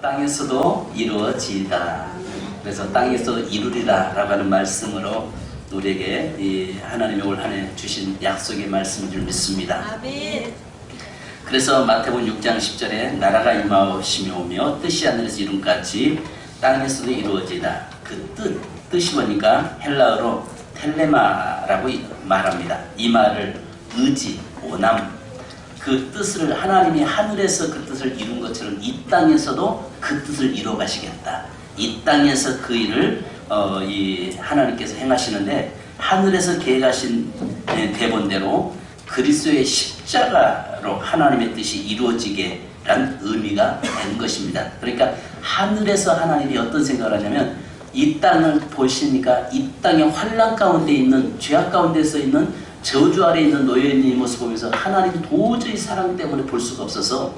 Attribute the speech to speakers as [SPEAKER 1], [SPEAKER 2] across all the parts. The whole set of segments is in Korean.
[SPEAKER 1] 땅에서도 이루어지이다. 그래서 땅에서도 이루리라 라고 하는 말씀으로 우리에게 이 하나님이 올 한 해 주신 약속의 말씀인 줄 믿습니다.
[SPEAKER 2] 아멘.
[SPEAKER 1] 그래서 마태복음 6장 10절에 나라가 임하오심이 오며 뜻이 하늘에서 이룬같이 땅에서도 이루어지다. 그 뜻이 뭐니까 헬라어로 텔레마라고 말합니다. 이 말을 의지, 원함, 그 뜻을 하나님이 하늘에서 그 뜻을 이룬 것처럼 이 땅에서도 그 뜻을 이루어 가시겠다. 이 땅에서 그 일을 이 하나님께서 행하시는데 하늘에서 계획하신 대본대로 그리스도의 십자가로 하나님의 뜻이 이루어지게 란 의미가 되는 것입니다. 그러니까 하늘에서 하나님이 어떤 생각을 하냐면 이 땅을 보시니까 이 땅의 환난 가운데 있는 죄악 가운데서 있는 저주 아래 있는 놓여있는 이 모습 보면서 하나님이 도저히 사랑 때문에 볼 수가 없어서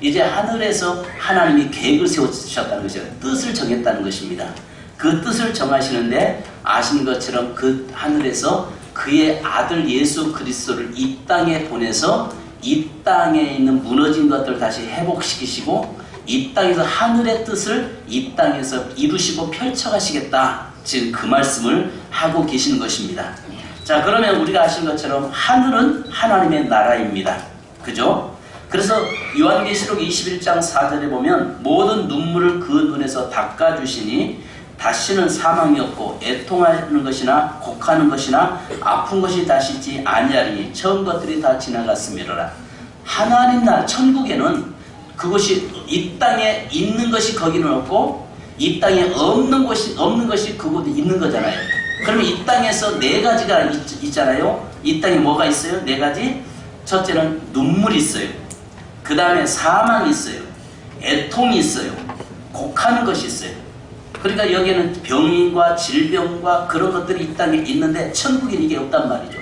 [SPEAKER 1] 이제 하늘에서 하나님이 계획을 세우셨다는 것이죠. 뜻을 정했다는 것입니다. 그 뜻을 정하시는데 아시는 것처럼 그 하늘에서 그의 아들 예수 그리스도를 이 땅에 보내서 이 땅에 있는 무너진 것들을 다시 회복시키시고 이 땅에서 하늘의 뜻을 이 땅에서 이루시고 펼쳐가시겠다. 지금 그 말씀을 하고 계시는 것입니다. 자, 그러면 우리가 아시는 것처럼 하늘은 하나님의 나라입니다. 그죠? 그래서 요한계시록 21장 4절에 보면 모든 눈물을 그 눈에서 닦아주시니 다시는 사망이 없고 애통하는 것이나 곡하는 것이나 아픈 것이 다시 있지 아니하리니 처음 것들이 다 지나갔음이로라. 하나님 나라 천국에는 그것이 이 땅에 있는 것이 거기는 없고 이 땅에 없는 것이 그곳에 있는 거잖아요. 그러면 이 땅에서 네 가지가 있잖아요. 이 땅에 뭐가 있어요? 네 가지. 첫째는 눈물이 있어요. 그 다음에 사망이 있어요. 애통이 있어요. 곡하는 것이 있어요. 그러니까 여기에는 병인과 질병과 그런 것들이 이 땅에 있는데 천국에는 이게 없단 말이죠.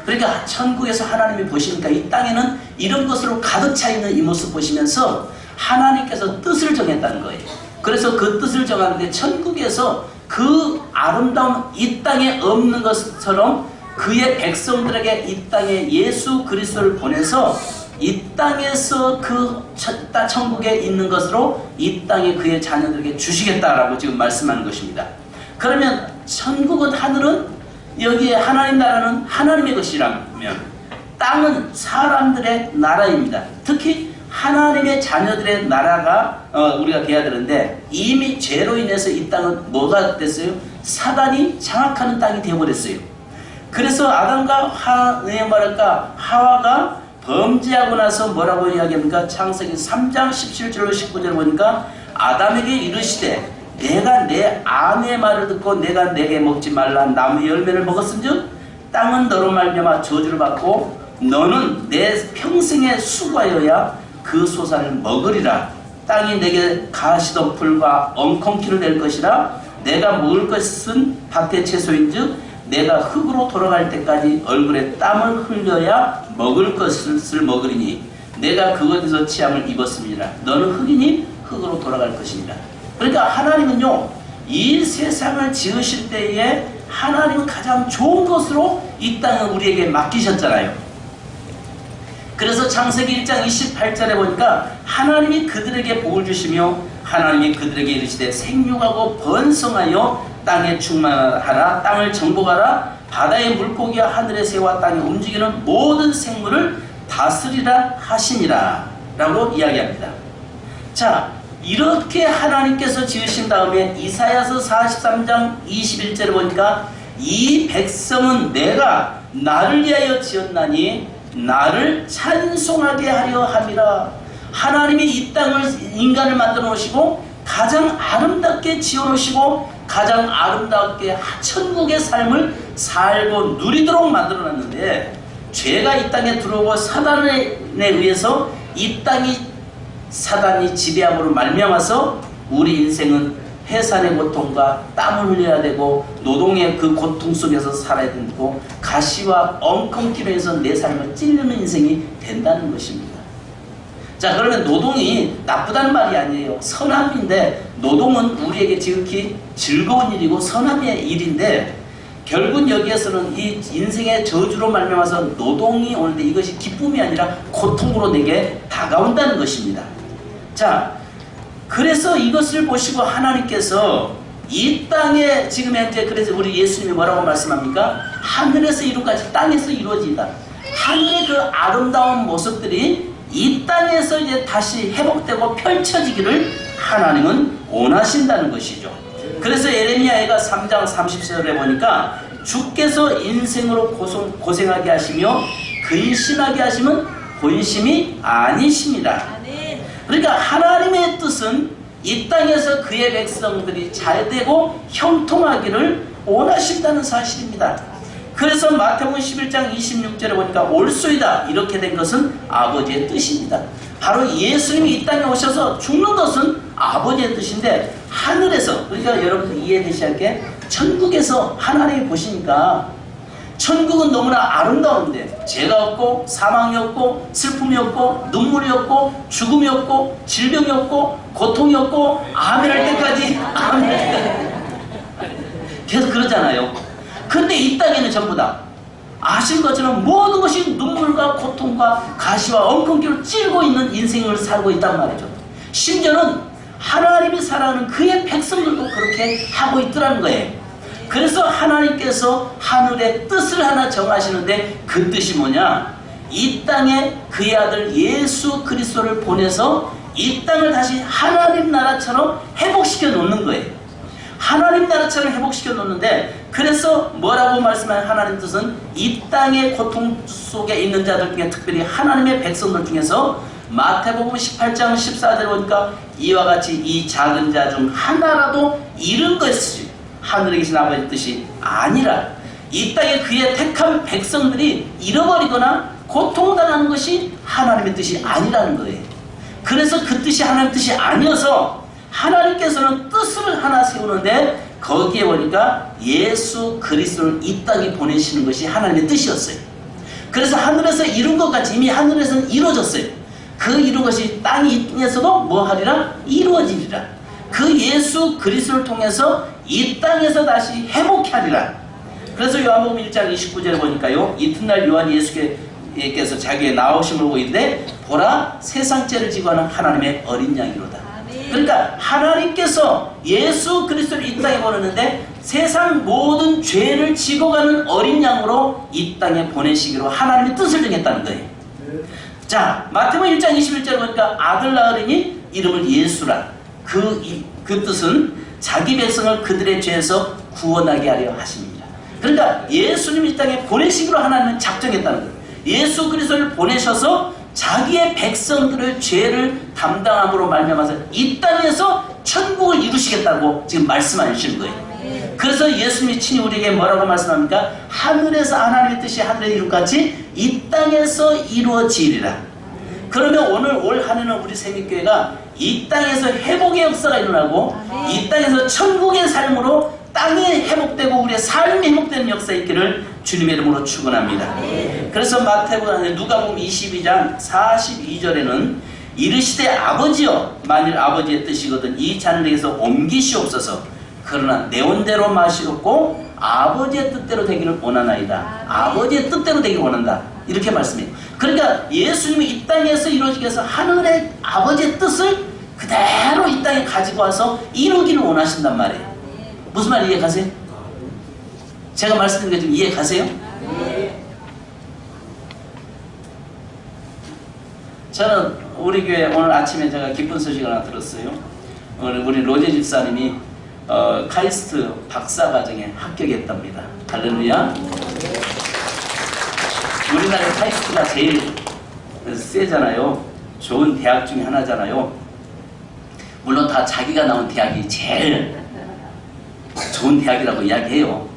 [SPEAKER 1] 그러니까 천국에서 하나님이 보시니까 이 땅에는 이런 것으로 가득 차 있는 이 모습 보시면서 하나님께서 뜻을 정했다는 거예요. 그래서 그 뜻을 정하는데 천국에서 그 아름다운 이 땅에 없는 것처럼 그의 백성들에게 이 땅에 예수 그리스도를 보내서 이 땅에서 그 천국에 있는 것으로 이 땅에 그의 자녀들에게 주시겠다라고 지금 말씀하는 것입니다. 그러면 천국은 하늘은 여기에 하나님 나라는 하나님의 것이라면 땅은 사람들의 나라입니다. 특히 하나님의 자녀들의 나라가 우리가 돼야 되는데 이미 죄로 인해서 이 땅은 뭐가 됐어요? 사단이 장악하는 땅이 되어버렸어요. 그래서 아담과 하와가 범죄하고 나서 뭐라고 이야기합니까? 창세기 3장 17절로 19절 보니까 아담에게 이르시되 내가 내 아내의 말을 듣고 내가 내게 먹지 말라 나무 열매를 먹었은즉 땅은 너로 말미암아 저주를 받고 너는 내 평생에 수고하여야 그 소산을 먹으리라. 땅이 내게 가시던 풀과 엉겅퀴를 낼 것이라. 내가 먹을 것은 밭의 채소인즉 내가 흙으로 돌아갈 때까지 얼굴에 땀을 흘려야 먹을 것을 먹으리니 내가 그것에서 취함을 입었습니다. 너는 흙이니 흙으로 돌아갈 것입니다. 그러니까 하나님은요 이 세상을 지으실 때에 하나님은 가장 좋은 것으로 이 땅을 우리에게 맡기셨잖아요. 그래서 창세기 1장 28절에 보니까 하나님이 그들에게 복을 주시며 하나님이 그들에게 이르시되 생육하고 번성하여 땅에 충만하라. 땅을 정복하라. 바다의 물고기와 하늘의 새와 땅에 움직이는 모든 생물을 다스리라 하시니라 라고 이야기합니다. 자, 이렇게 하나님께서 지으신 다음에 이사야서 43장 21절에 보니까 이 백성은 내가 나를 위하여 지었나니 나를 찬송하게 하려 함이라. 하나님이 이 땅을 인간을 만들어 놓으시고 가장 아름답게 지어 놓으시고 가장 아름답게 천국의 삶을 살고 누리도록 만들어 놨는데 죄가 이 땅에 들어오고 사단에 의해서 이 땅이 사단이 지배함으로 말미암아서 우리 인생은 해산의 고통과 땀을 흘려야 되고 노동의 그 고통 속에서 살아야 되고 가시와 엉겅퀴로 해서 내 삶을 찔르는 인생이 된다는 것입니다. 자, 그러면 노동이 나쁘다는 말이 아니에요. 선함인데 노동은 우리에게 지극히 즐거운 일이고 선함의 일인데 결국 여기에서는 이 인생의 저주로 말미암아서 노동이 오는데 이것이 기쁨이 아니라 고통으로 내게 다가온다는 것입니다. 자, 그래서 이것을 보시고 하나님께서 이 땅에 지금 현재 그래서 우리 예수님이 뭐라고 말씀합니까? 하늘에서 이루까지 땅에서 이루어지다. 하늘의 그 아름다운 모습들이 이 땅에서 이제 다시 회복되고 펼쳐지기를 하나님은 원하신다는 것이죠. 그래서 예레미야가 3장 30절에 보니까 주께서 인생으로 고생하게 하시며 근심하게 하시면 본심이 아니십니다. 그러니까 하나님의 뜻은 이 땅에서 그의 백성들이 잘되고 형통하기를 원하신다는 사실입니다. 그래서 마태복음 11장 26절에 보니까 올소이다 이렇게 된 것은 아버지의 뜻입니다. 바로 예수님이 이 땅에 오셔서 죽는 것은 아버지의 뜻인데 하늘에서, 그러니까 여러분들 이해되셔야 할 게 천국에서 하나님이 보시니까 천국은 너무나 아름다운데 죄가 없고 사망이 없고 슬픔이 없고 눈물이 없고 죽음이 없고 질병이 없고 고통이 없고 아멘 할 때까지 아멘 할 때까지 계속 그러잖아요. 근데 이 땅에는 전부 다 아신 것처럼 모든 것이 눈물과 고통과 가시와 엉겅퀴로 찔고 있는 인생을 살고 있단 말이죠. 심지어는 하나님이 사랑하는 그의 백성들도 그렇게 하고 있더라는 거예요. 그래서 하나님께서 하늘의 뜻을 하나 정하시는데 그 뜻이 뭐냐? 이 땅에 그의 아들 예수 그리스도를 보내서 이 땅을 다시 하나님 나라처럼 회복시켜 놓는 거예요. 하나님 나라처럼 회복시켜 놓는데, 그래서 뭐라고 말씀하는 하나님 뜻은 이 땅의 고통 속에 있는 자들 중에 특별히 하나님의 백성들 중에서 마태복음 18장 14절 보니까 이와 같이 이 작은 자 중 하나라도 잃은 것이 하늘에 계신 아버지의 뜻이 아니라 이 땅에 그의 택한 백성들이 잃어버리거나 고통당하는 것이 하나님의 뜻이 아니라는 거예요. 그래서 그 뜻이 하나님의 뜻이 아니어서 하나님께서는 뜻을 하나 세우는데 거기에 보니까 예수 그리스도를 이 땅에 보내시는 것이 하나님의 뜻이었어요. 그래서 하늘에서 이룬 것 같이 이미 하늘에서는 이루어졌어요. 그 이룬 것이 땅에서도 뭐 하리라? 이루어지리라. 그 예수 그리스도를 통해서 이 땅에서 다시 회복케 하리라. 그래서 요한복음 1장 29절에 보니까요, 이튿날 요한 예수께서 자기의 나오심을 보고 있는데 보라 세상죄를 지고 하는 하나님의 어린 양이로다. 그러니까 하나님께서 예수 그리스도를 이 땅에 보내는데 세상 모든 죄를 지고 가는 어린 양으로 이 땅에 보내시기로 하나님의 뜻을 정했다는 거예요. 자, 마태복음 1장 21절에 보니까 아들 낳으리니 이름을 예수라. 그 뜻은 자기 백성을 그들의 죄에서 구원하게 하려 하십니다. 그러니까 예수님이 이 땅에 보내시기로 하나님은 작정했다는 거예요. 예수 그리스도를 보내셔서 자기의 백성들의 죄를 담당함으로 말미암아서 이 땅에서 천국을 이루시겠다고 지금 말씀하시는 거예요. 그래서 예수님이 친히 우리에게 뭐라고 말씀합니까? 하늘에서 하나님의 뜻이 하늘에 이룬 같이 이 땅에서 이루어지리라. 그러면 오늘 올 한 해는 우리 세미교회가 이 땅에서 회복의 역사가 일어나고 이 땅에서 천국의 삶으로 땅이 회복되고 우리의 삶이 회복되는 역사가 있기를 주님의 이름으로 축원합니다. 그래서 누가복음 22장 42절에는 이르시되 아버지여, 만일 아버지의 뜻이거든 이 잔에게서 옮기시옵소서. 그러나 내 온대로 마시옵고 아버지의 뜻대로 되기를 원하나이다. 아버지의 뜻대로 되기를 원한다. 이렇게 말씀해요. 그러니까 예수님이 이 땅에서 이루어지기 위해서 하늘의 아버지의 뜻을 그대로 이 땅에 가지고 와서 이루기를 원하신단 말이에요. 무슨 말 이해 가세요? 제가 말씀드린 게 좀 이해 가세요? 저는 우리 교회 오늘 아침에 제가 기쁜 소식을 하나 들었어요. 우리 로제 집사님이 카이스트 박사과정에 합격했답니다. 할렐루야. 우리나라 카이스트가 제일 세잖아요. 좋은 대학 중에 하나잖아요. 물론 다 자기가 나온 대학이 제일 좋은 대학이라고 이야기해요.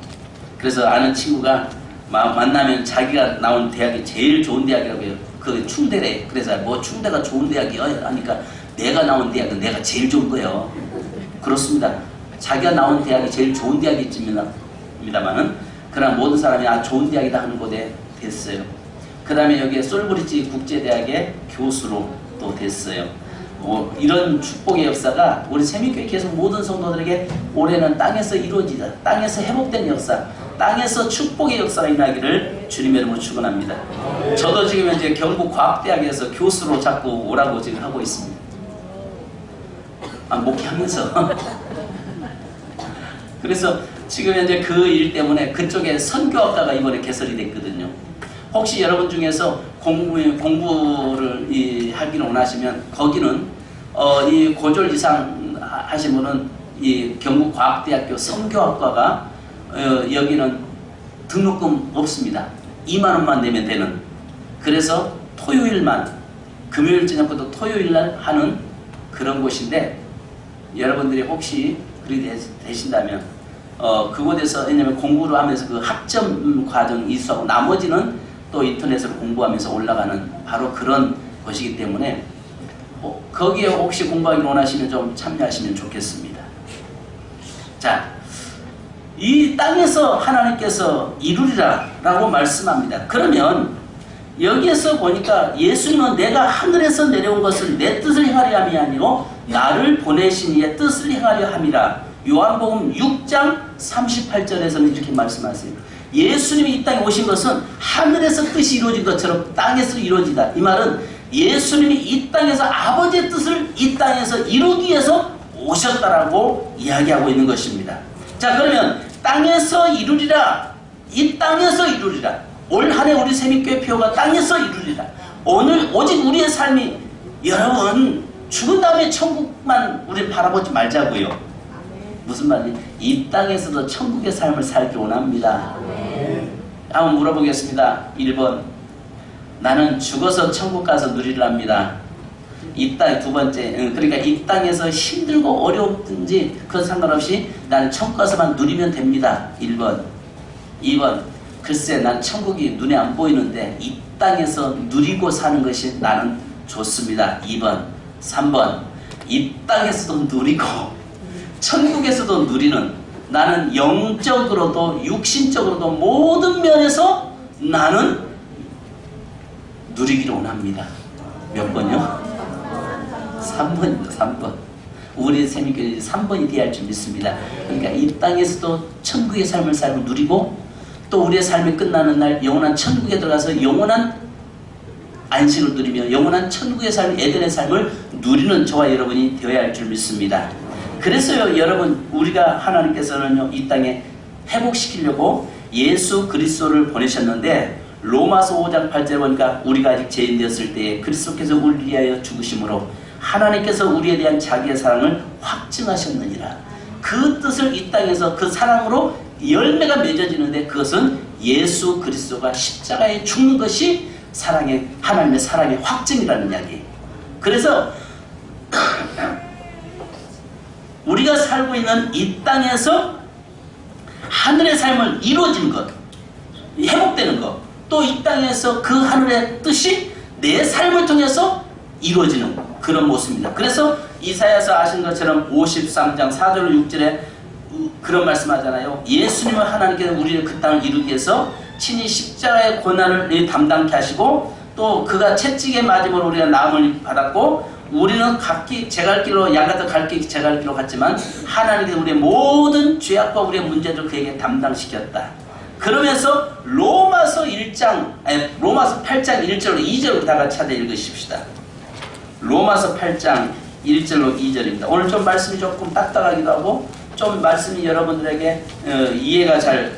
[SPEAKER 1] 그래서 아는 친구가 만나면 자기가 나온 대학이 제일 좋은 대학이라고 해요. 그 충대래. 그래서 뭐 충대가 좋은 대학이야 하니까 내가 나온 대학은 내가 제일 좋은 거예요. 그렇습니다. 자기가 나온 대학이 제일 좋은 대학이지만은 그러나 모든 사람이 좋은 대학이다 하는 곳에 됐어요. 그 다음에 여기에 솔브리지 국제대학의 교수로 또 됐어요. 이런 축복의 역사가 우리 세미교회 계속 모든 성도들에게 올해는 땅에서 이루어지자, 땅에서 회복된 역사, 땅에서 축복의 역사가 일어나기를 주님의 이름으로 축원합니다. 저도 지금 이제 경북과학대학에서 교수로 자꾸 오라고 지금 하고 있습니다. 목회하면서. 그래서 지금 현재 그 일 때문에 그쪽에 선교학과가 이번에 개설이 됐거든요. 혹시 여러분 중에서 공부를 하기를 원하시면 거기는 이 고졸 이상 하신 분은 이 경북과학대학교 선교학과가 여기는 등록금 없습니다. 2만 원만 내면 되는. 그래서 토요일만, 금요일 저녁부터 토요일날 하는 그런 곳인데, 여러분들이 혹시 그리 되신다면 그곳에서, 왜냐면 공부를 하면서 그 학점 과정 이수하고 나머지는 또 인터넷으로 공부하면서 올라가는 바로 그런 곳이기 때문에 거기에 혹시 공부하기 원하시면 좀 참여하시면 좋겠습니다. 자, 이 땅에서 하나님께서 이루리라 라고 말씀합니다. 그러면 여기에서 보니까 예수님은 내가 하늘에서 내려온 것은 내 뜻을 행하려 함이 아니고 나를 보내신 이의 뜻을 행하려 함이라. 요한복음 6장 38절에서는 이렇게 말씀하세요. 예수님이 이 땅에 오신 것은 하늘에서 뜻이 이루어진 것처럼 땅에서 이루어지다. 이 말은 예수님이 이 땅에서 아버지의 뜻을 이 땅에서 이루기 위해서 오셨다라고 이야기하고 있는 것입니다. 자, 그러면 땅에서 이루리라. 이 땅에서 이루리라. 올 한 해 우리 세미교회 표가 땅에서 이루리라. 오늘 오직 우리의 삶이, 여러분 죽은 다음에 천국만 우리 바라보지 말자고요. 무슨 말이지? 이 땅에서도 천국의 삶을 살기 원합니다. 한번 물어보겠습니다. 1번, 나는 죽어서 천국 가서 누리랍니다. 이 땅, 두 번째, 그러니까 이 땅에서 힘들고 어렵든지 그건 상관없이 나는 천국 가서만 누리면 됩니다. 1번. 2번, 글쎄 난 천국이 눈에 안 보이는데 이 땅에서 누리고 사는 것이 나는 좋습니다. 2번. 3번, 이 땅에서도 누리고 천국에서도 누리는, 나는 영적으로도 육신적으로도 모든 면에서 나는 누리기를 원합니다. 몇 번요? 3번입니다. 3번. 우리의 세미교회 3번이 돼야 할 줄 믿습니다. 그러니까 이 땅에서도 천국의 삶을 살고 누리고, 또 우리의 삶이 끝나는 날 영원한 천국에 들어가서 영원한 안식을 누리며 영원한 천국의 삶, 에덴의 삶을 누리는 저와 여러분이 되어야 할 줄 믿습니다. 그래서요, 여러분, 우리가 하나님께서는요, 이 땅에 회복시키려고 예수 그리스도를 보내셨는데, 로마서 5장 8절에 보니까 우리가 아직 죄인 되었을 때에 그리스도께서 우리를 위하여 죽으심으로 하나님께서 우리에 대한 자기의 사랑을 확증하셨느니라. 그 뜻을 이 땅에서 그 사랑으로 열매가 맺어지는데, 그것은 예수 그리스도가 십자가에 죽는 것이 사랑의, 하나님의 사랑의 확증이라는 이야기예요. 그래서 우리가 살고 있는 이 땅에서 하늘의 삶을 이루어지는 것, 회복되는 것, 또 이 땅에서 그 하늘의 뜻이 내 삶을 통해서 이루어지는 그런 모습입니다. 그래서 이사야서 아신 것처럼 53장 4절 6절에 그런 말씀하잖아요. 예수님은 하나님께서 우리를 그 땅을 이루기 위해서 친히 십자가의 고난을 담당케 하시고, 또 그가 채찍에 맞음으로 우리가 나음을 받았고, 우리는 각기 제 갈 길로, 양같은 갈 길 제 갈 길로 갔지만 하나님께서 우리의 모든 죄악과 우리의 문제를 그에게 담당시켰다. 그러면서 로마서 8장 1절로 2절로 다 같이 하다 읽으십시다. 로마서 8장 1절로 2절입니다. 오늘 좀 말씀이 조금 딱딱하기도 하고 좀 말씀이 여러분들에게 이해가 잘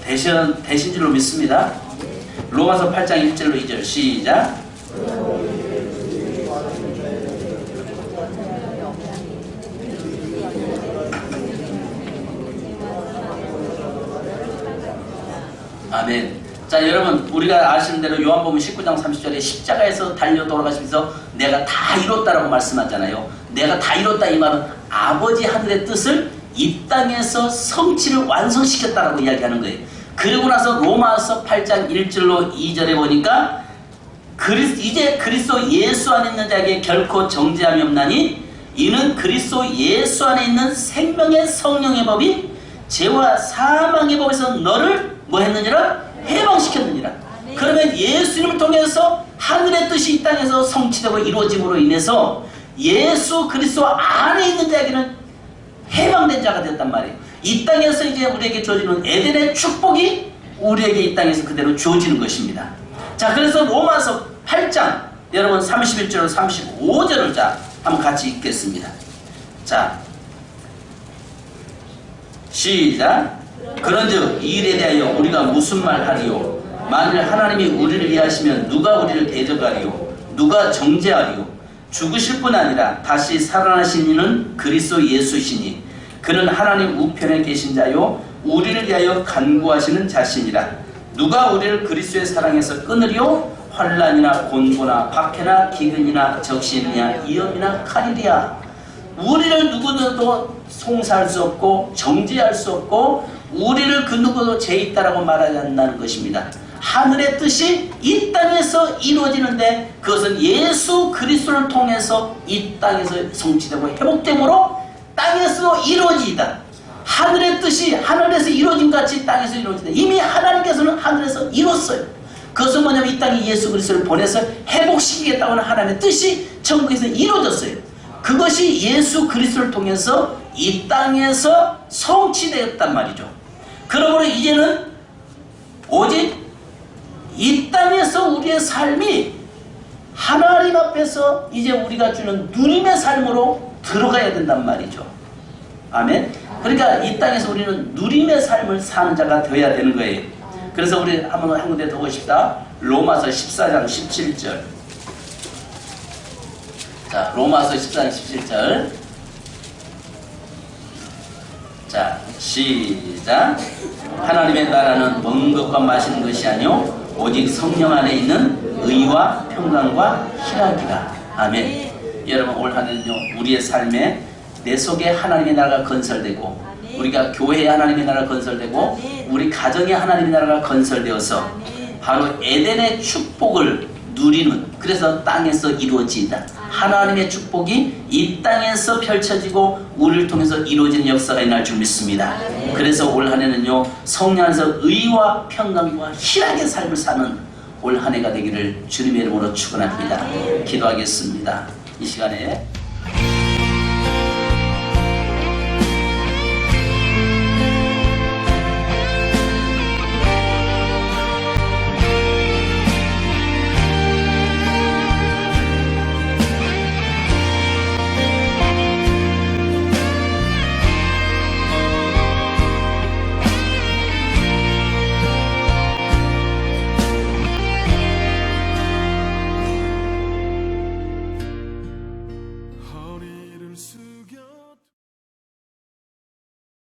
[SPEAKER 1] 되신 줄로 믿습니다. 로마서 8장 1절로 2절 시작. 아멘. 자, 여러분, 우리가 아시는 대로 요한복음 19장 30절에 십자가에서 달려 돌아가시면서 내가 다 이뤘다라고 말씀하잖아요. 내가 다 이뤘다, 이 말은 아버지 하늘의 뜻을 이 땅에서 성취를 완성시켰다라고 이야기하는 거예요. 그리고 나서 로마서 8장 1절로 2절에 보니까 이제 그리스도 예수 안에 있는 자에게 결코 정죄함이 없나니 이는 그리스도 예수 안에 있는 생명의 성령의 법이 죄와 사망의 법에서 너를 뭐 했느니라? 해방시켰느니라. 그러면 예수님을 통해서 하늘의 뜻이 이 땅에서 성취되고 이루어짐으로 인해서 예수 그리스도 안에 있는 자에게는 해방된 자가 되었단 말이에요. 이 땅에서 이제 우리에게 주어지는 에덴의 축복이 우리에게 이 땅에서 그대로 주어지는 것입니다. 자, 그래서 로마서 8장 여러분 31절로 35절을 자 한번 같이 읽겠습니다. 자, 시작. 그런즉 이 일에 대하여 우리가 무슨 말 하리요? 만일 하나님이 우리를 위하시면 누가 우리를 대적하리요? 누가 정죄하리요? 죽으실 뿐 아니라 다시 살아나신 이는 그리스도 예수시니 그는 하나님 우편에 계신 자요 우리를 위하여 간구하시는 자신이라. 누가 우리를 그리스도의 사랑에서 끊으리요? 환난이나 곤고나 박해나 기근이나 적신이냐 위험이나 칼이랴. 우리를 누구도 송사할 수 없고 정죄할 수 없고 우리를 그 누구도 죄 있다라고 말하지 않는다는 것입니다. 하늘의 뜻이 이 땅에서 이루어지는데 그것은 예수 그리스도를 통해서 이 땅에서 성취되고 회복됨으로 땅에서 이루어지다. 하늘의 뜻이 하늘에서 이루어진 같이 땅에서 이루어진다. 이미 하나님께서는 하늘에서 이뤘어요. 그것은 뭐냐면 이 땅에 예수 그리스도를 보내서 회복시키겠다는 하나님의 뜻이 천국에서 이루어졌어요. 그것이 예수 그리스도를 통해서 이 땅에서 성취되었단 말이죠. 그러므로 이제는 오직 이 땅에서 우리의 삶이 하나님 앞에서 이제 우리가 주는 누림의 삶으로 들어가야 된단 말이죠. 아멘. 그러니까 이 땅에서 우리는 누림의 삶을 사는 자가 되어야 되는 거예요. 그래서 우리 한번 한 군데 더 보십시다. 로마서 14장 17절. 자, 로마서 14장 17절. 자, 시작. 하나님의 나라는 먹는 것과 마시는 것이 아니요 오직 성령 안에 있는 의와 평강과 희락이라. 아멘. 여러분 올 한해는요 우리의 삶에 내 속에 하나님의 나라가 건설되고 우리가 교회에 하나님의 나라가 건설되고 우리 가정에 하나님의 나라가 건설되어서 바로 에덴의 축복을 누리는, 그래서 땅에서 이루어지다. 하나님의 축복이 이 땅에서 펼쳐지고 우리를 통해서 이루어지는 역사가 있날 줄 믿습니다. 그래서 올 한해는요 성령 안에서 의와 평강과 희락의 삶을 사는 올 한해가 되기를 주님의 이름으로 축원합니다. 기도하겠습니다. 이 시간에